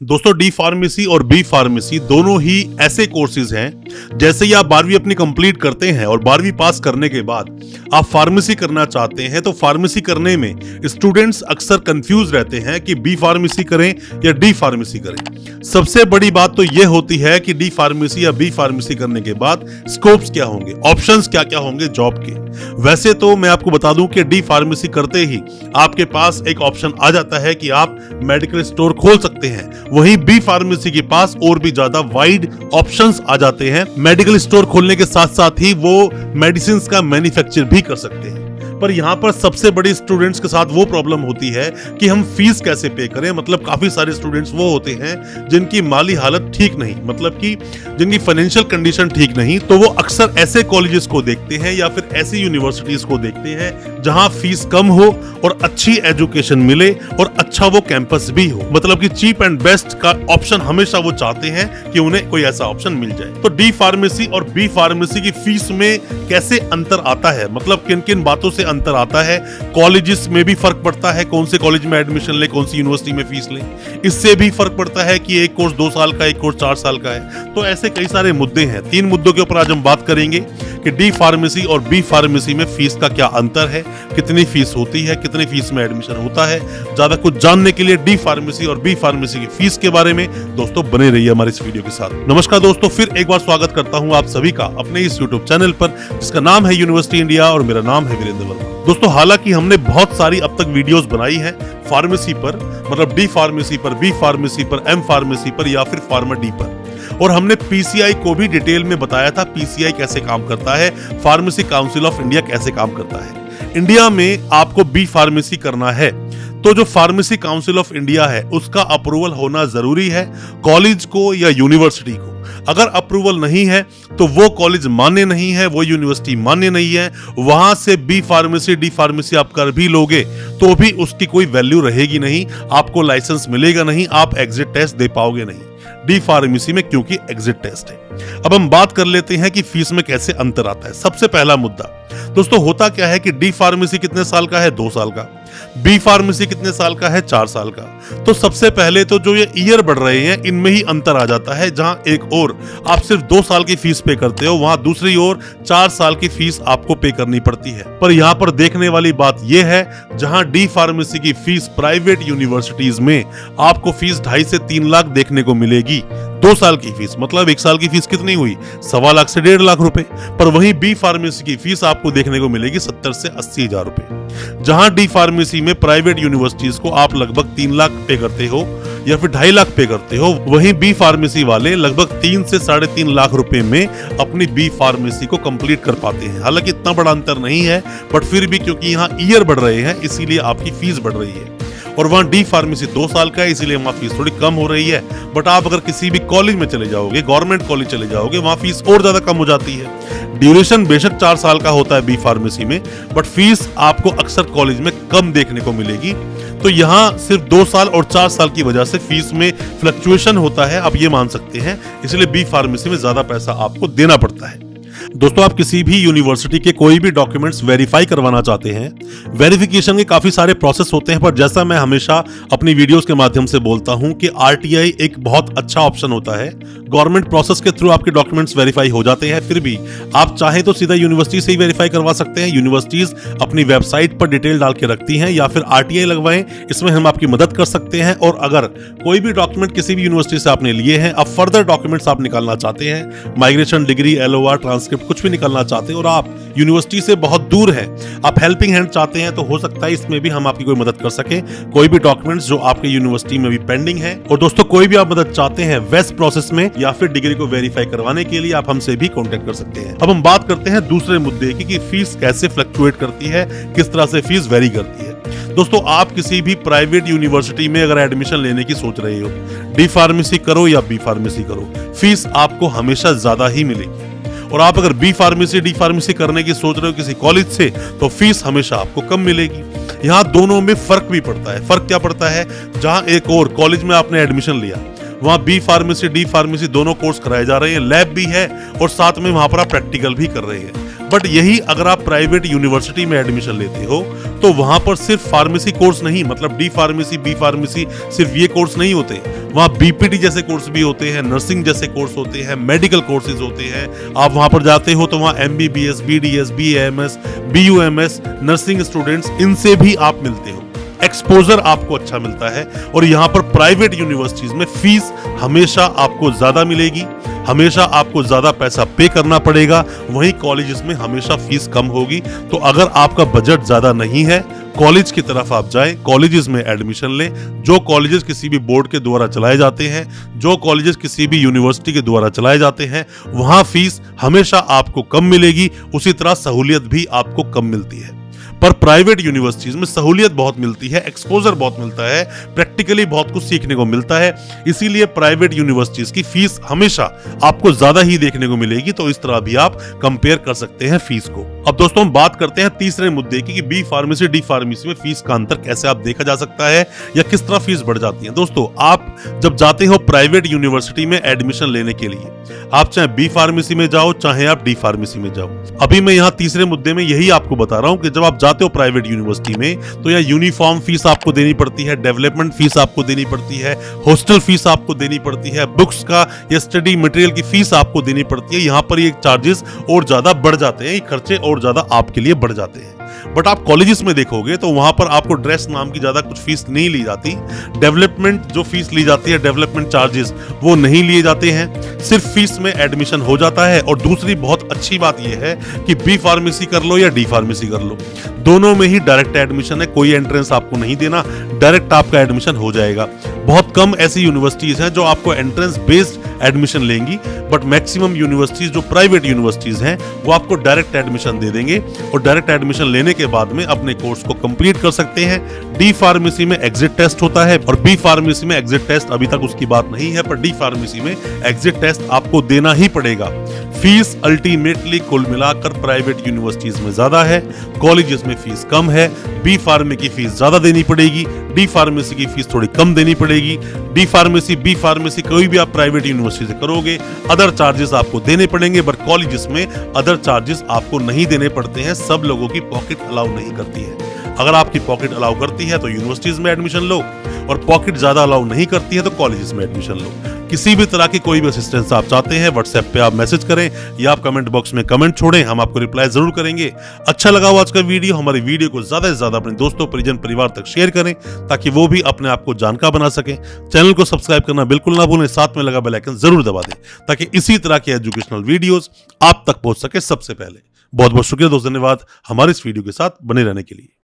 दोस्तों D pharmacy और B pharmacy दोनों ही ऐसे कोर्सेज हैं जैसे ही आप 12वीं अपनी कंप्लीट करते हैं और 12वीं पास करने के बाद आप फार्मेसी करना चाहते हैं तो फार्मेसी करने में स्टूडेंट्स अक्सर कंफ्यूज रहते हैं कि बी फार्मेसी करें या डी फार्मेसी करें। सबसे बड़ी बात तो यह होती है कि डी फार्मेसी या बी फार्मेसी करने के बाद स्कोप्स क्या होंगे, ऑप्शंस क्या क्या होंगे जॉब के। वैसे तो मैं आपको बता दूं कि डी फार्मेसी करते ही आपके पास एक ऑप्शन आ जाता है कि आप मेडिकल स्टोर खोल सकते हैं। वहीं बी फार्मेसी के पास और भी ज्यादा वाइड ऑप्शंस आ जाते हैं। मेडिकल स्टोर खोलने के साथ साथ ही वो मेडिसिन का मैन्युफैक्चर भी कर सकते हैं। पर यहाँ पर सबसे बड़ी स्टूडेंट्स के साथ वो प्रॉब्लम होती है कि हम फीस कैसे पे करें। मतलब काफी सारे स्टूडेंट्स वो होते हैं जिनकी माली हालत ठीक नहीं, मतलब कि जिनकी फाइनेंशियल कंडीशन ठीक नहीं, तो वो अक्सर ऐसे कॉलेजेस को देखते हैं या फिर ऐसी यूनिवर्सिटीज को देखते हैं जहां फीस कम हो और अच्छी एजुकेशन मिले और अच्छा वो कैंपस भी हो। मतलब कि चीप एंड बेस्ट का ऑप्शन हमेशा वो चाहते हैं कि उन्हें कोई ऐसा ऑप्शन मिल जाए। तो डी फार्मेसी और बी फार्मेसी की फीस में कैसे अंतर आता है, मतलब किन किन बातों से अंतर आता है। कॉलेजेस में भी फर्क पड़ता है, कौन से कॉलेज में एडमिशन ले, कौन सी यूनिवर्सिटी में फीस ले। इससे भी फर्क पड़ता है कि एक कोर्स 2 साल का, एक कोर्स 4 साल का है। तो ऐसे कई सारे मुद्दे हैं। 3 मुद्दों के ऊपर आज हम बात करेंगे कि डी फार्मेसी और बी फार्मेसी में फीस का क्या अंतर है, कितनी फीस होती है, कितनी फीस में एडमिशन होता है। ज्यादा कुछ जानने के लिए डी फार्मेसी और बी फार्मेसी की फीस के बारे में दोस्तों बने रहिए हमारे इस वीडियो के साथ। नमस्कार दोस्तों, फिर एक बार स्वागत करता हूं आप सभी का अपने इस यूट्यूब चैनल पर जिसका नाम है यूनिवर्सिटी इंडिया और मेरा नाम है वीरेंद्र वर्मा। दोस्तों हालांकि हमने बहुत सारी अब तक वीडियोस बनाई है फार्मेसी पर, मतलब डी फार्मेसी पर, बी फार्मेसी पर, एम फार्मेसी पर या फिर फार्मा डी पर, और हमने पीसीआई को भी डिटेल में बताया था। पीसीआई कैसे काम करता है, फार्मेसी काउंसिल ऑफ इंडिया कैसे काम करता है। इंडिया में आपको बी फार्मेसी करना है तो जो फार्मेसी काउंसिल ऑफ इंडिया है उसका अप्रूवल होना जरूरी है, कॉलेज को या यूनिवर्सिटी को। अगर अप्रूवल नहीं है तो वो कॉलेज मान्य नहीं है, वो यूनिवर्सिटी मान्य नहीं है। वहां से बी फार्मेसी डी फार्मेसी आप कर भी लोगे तो भी उसकी कोई वैल्यू रहेगी नहीं, आपको लाइसेंस मिलेगा नहीं, आप एग्जिट टेस्ट दे पाओगे नहीं डी फार्मेसी में, क्योंकि एग्जिट टेस्ट है। अब हम बात कर लेते हैं कि फीस में कैसे अंतर आता है। सबसे पहला मुद्दा दोस्तों होता क्या है कि डी फार्मेसी कितने साल का है, 2 साल का। बी फार्मेसी कितने साल का है, 4 साल का। तो सबसे पहले तो जो ये ईयर बढ़ रहे हैं इनमें ही अंतर आ जाता है। जहां एक और आप सिर्फ 2 साल की फीस पे करते हो, वहां दूसरी ओर 4 साल की फीस आपको पे करनी पड़ती है। पर यहाँ पर देखने वाली बात यह है, जहां डी फार्मेसी की फीस प्राइवेट यूनिवर्सिटीज में आपको फीस 2.5 से 3 लाख देखने को मिलेगी। 2 साल की फीस, मतलब 1 साल की फीस कितनी हुई, 1.25 लाख से 1.5 लाख रुपए। पर वहीं बी फार्मेसी की फीस आपको देखने को मिलेगी 70 से 80 हजार रुपए। जहां डी फार्मेसी में प्राइवेट यूनिवर्सिटीज को आप लगभग 3 लाख पे करते हो या फिर 2.5 लाख पे करते हो, वहीं बी फार्मेसी वाले लगभग 3 से 3.5 लाख रुपए में अपनी बी फार्मेसी को कंप्लीट कर पाते हैं। हालांकि इतना बड़ा अंतर नहीं है, बट फिर भी क्योंकि यहाँ ईयर बढ़ रहे हैं इसीलिए आपकी फीस बढ़ रही है। और वहां डी फार्मेसी 2 साल का है इसीलिए वहां फीस थोड़ी कम हो रही है। बट आप अगर किसी भी कॉलेज में चले जाओगे, गवर्नमेंट कॉलेज चले जाओगे, वहां फीस और ज्यादा कम हो जाती है। ड्यूरेशन बेशक 4 साल का होता है बी फार्मेसी में, बट फीस आपको अक्सर कॉलेज में कम देखने को मिलेगी। तो यहाँ सिर्फ 2 साल और 4 साल की वजह से फीस में फ्लक्चुएशन होता है, आप ये मान सकते हैं। इसलिए बी फार्मेसी में ज्यादा पैसा आपको देना पड़ता है। दोस्तों आप किसी भी यूनिवर्सिटी के कोई भी डॉक्यूमेंट्स वेरीफाई करवाना चाहते हैं, वेरिफिकेशन के काफी सारे प्रोसेस होते हैं। पर जैसा मैं हमेशा अपनी वीडियोस के माध्यम से बोलता हूं कि आरटीआई एक बहुत अच्छा ऑप्शन होता है। गवर्नमेंट प्रोसेस के थ्रू आपके डॉक्यूमेंट्स वेरीफाई हो जाते हैं। फिर भी आप चाहे तो सीधा यूनिवर्सिटी से ही वेरीफाई करवा सकते हैं। यूनिवर्सिटीज अपनी वेबसाइट पर डिटेल डाल के रखती हैं, या फिर आरटीआई लगवाएं, इसमें हम आपकी मदद कर सकते हैं। और अगर कोई भी डॉक्यूमेंट किसी भी यूनिवर्सिटी से आपने लिए हैं, अब फर्दर डॉक्यूमेंट्स आप निकालना चाहते हैं, माइग्रेशन डिग्री, एलओआर, ट्रांसक्रिप्ट, कुछ भी निकालना चाहते हैं और आप यूनिवर्सिटी से बहुत दूर हैं, आप हेल्पिंग हैंड चाहते हैं, तो हो सकता है इसमें भी हम आपकी कोई मदद कर सकें। कोई भी डॉक्यूमेंट्स जो आपके यूनिवर्सिटी में भी पेंडिंग है, और दोस्तों कोई भी आप मदद चाहते हैं वेस्ट प्रोसेस में या फिर डिग्री को वेरीफाई करवाने के लिए, आप हमसे भी कांटेक्ट कर सकते हैं। अब हम बात करते हैं दूसरे मुद्दे की कि फीस कैसे फ्लक्चुएट करती है, किस तरह से फीस वेरी करती है। दोस्तों आप किसी भी प्राइवेट यूनिवर्सिटी में अगर एडमिशन लेने की सोच रहे हो, डी फार्मेसी करो या बी फार्मेसी करो, फीस आपको हमेशा ज्यादा ही मिलेगी। और आप अगर बी फार्मेसी डी फार्मेसी करने की सोच रहे हो किसी कॉलेज से, तो फीस हमेशा आपको कम मिलेगी। यहाँ दोनों में फर्क भी पड़ता है। फर्क क्या पड़ता है, जहां एक और कॉलेज में आपने एडमिशन लिया, वहां बी फार्मेसी डी फार्मेसी दोनों कोर्स कराए जा रहे हैं, लैब भी है और साथ में वहां पर आप प्रैक्टिकल भी कर रहे हैं। बट यही अगर आप प्राइवेट यूनिवर्सिटी में एडमिशन लेते हो तो वहां पर सिर्फ फार्मेसी कोर्स नहीं, मतलब डी फार्मेसी, बी फार्मेसी, सिर्फ ये कोर्स नहीं होते, वहां बीपीटी जैसे कोर्स भी होते हैं, नर्सिंग जैसे कोर्स होते हैं, मेडिकल कोर्सेज होते हैं। आप वहां पर जाते हो तो वहां MBBS, BDS, BMS, BUMS nursing students, इनसे भी आप मिलते हो, एक्सपोजर आपको अच्छा मिलता है। और यहाँ पर प्राइवेट यूनिवर्सिटीज में फीस हमेशा आपको ज्यादा मिलेगी, हमेशा आपको ज्यादा पैसा पे करना पड़ेगा, वहीं कॉलेजेस में हमेशा फीस कम होगी। तो अगर आपका बजट ज्यादा नहीं है, कॉलेज की तरफ आप जाएं, कॉलेजेस में एडमिशन लें। जो कॉलेजेस किसी भी बोर्ड के द्वारा चलाए जाते हैं, जो कॉलेजेस किसी भी यूनिवर्सिटी के द्वारा चलाए जाते हैं, वहां फीस हमेशा आपको कम मिलेगी, उसी तरह सहूलियत भी आपको कम मिलती है। पर प्राइवेट यूनिवर्सिटीज में सहूलियत बहुत मिलती है, एक्सपोजर बहुत मिलता है, प्रैक्टिकली बहुत कुछ सीखने को मिलता है, इसीलिए प्राइवेट यूनिवर्सिटीज की फीस हमेशा आपको ज्यादा ही देखने को मिलेगी। तो इस तरह भी आप कंपेयर कर सकते हैं फीस को। अब दोस्तों हम बात करते हैं तीसरे मुद्दे की कि बी फार्मेसी, डी फार्मेसी में फीस का अंतर कैसे आप देखा जा सकता है या किस तरह फीस बढ़ जाती है। दोस्तों आप जब जाते हो प्राइवेट यूनिवर्सिटी में एडमिशन लेने के लिए, आप चाहे बी फार्मेसी में जाओ चाहे आप डी फार्मेसी में जाओ, अभी मैं यहाँ तीसरे मुद्दे में यही आपको बता रहा हूँ कि जब आप जाते हो प्राइवेट यूनिवर्सिटी में तो यहाँ यूनिफॉर्म फीस आपको देनी पड़ती है, डेवलपमेंट फीस आपको देनी पड़ती है, हॉस्टल फीस आपको देनी पड़ती है, बुक्स का या स्टडी मटेरियल की फीस आपको देनी पड़ती है। यहाँ पर ये चार्जेस और ज्यादा बढ़ जाते हैं, ये खर्चे और ज्यादा आपके लिए बढ़ जाते हैं। बट आप कॉलेजेस में देखोगे तो वहां पर आपको ड्रेस नाम की ज्यादा कुछ फीस नहीं ली जाती, डेवलपमेंट जो फीस ली जाती है, डेवलपमेंट चार्जेस वो नहीं लिए जाते हैं, सिर्फ फीस में एडमिशन हो जाता है। और दूसरी बहुत अच्छी बात यह है कि बी फार्मेसी कर लो या डी फार्मेसी कर लो, दोनों में ही डायरेक्ट एडमिशन है, कोई एंट्रेंस आपको नहीं देना, डायरेक्ट आपका एडमिशन हो जाएगा। बहुत कम ऐसी यूनिवर्सिटीज हैं जो आपको एंट्रेंस बेस्ड एडमिशन लेंगी, बट मैक्सिमम यूनिवर्सिटीज जो प्राइवेट यूनिवर्सिटीज हैं वो आपको डायरेक्ट एडमिशन दे देंगे और डायरेक्ट एडमिशन लेने के बाद में अपने कोर्स को कंप्लीट कर सकते हैं। डी फार्मेसी में एग्जिट टेस्ट होता है और बी फार्मेसी में एग्जिट टेस्ट अभी तक उसकी बात नहीं है, पर डी फार्मेसी में एग्जिट टेस्ट आपको देना ही पड़ेगा। फीस अल्टीमेटली कुल मिलाकर प्राइवेट यूनिवर्सिटीज में ज्यादा है, कॉलेजेस में फीस कम है। बी फार्मे की फीस ज्यादा देनी पड़ेगी, डी फार्मेसी की फीस थोड़ी कम देनी पड़ेगी। डी फार्मेसी, बी फार्मेसी कोई भी आप प्राइवेट यूनिवर्सिटी से करोगे, अदर चार्जेस आपको देने पड़ेंगे, बट कॉलेजेस में अदर चार्जेस आपको नहीं देने पड़ते हैं। सब लोगों की पॉकेट अलाउ नहीं करती है। अगर आपकी पॉकेट अलाउ करती है तो यूनिवर्सिटीज में एडमिशन लो, और पॉकेट ज्यादा अलाउ नहीं करती है तो कॉलेजेस में एडमिशन लो। किसी भी तरह की कोई भी असिस्टेंस आप चाहते हैं, व्हाट्सएप पे आप मैसेज करें या आप कमेंट बॉक्स में कमेंट छोड़ें, हम आपको रिप्लाई जरूर करेंगे। अच्छा लगा हो आज का वीडियो, हमारी वीडियो को ज्यादा से ज्यादा अपने दोस्तों, परिजन, परिवार तक शेयर करें ताकि वो भी अपने आप को जानकार बना सकें। चैनल को सब्सक्राइब करना बिल्कुल ना भूलें, साथ में लगा बेल आइकन जरूर दबा दें ताकि इसी तरह के एजुकेशनल वीडियोस आप तक पहुंच सके सबसे पहले। बहुत बहुत शुक्रिया दोस्त, धन्यवाद हमारे इस वीडियो के साथ बने रहने के लिए।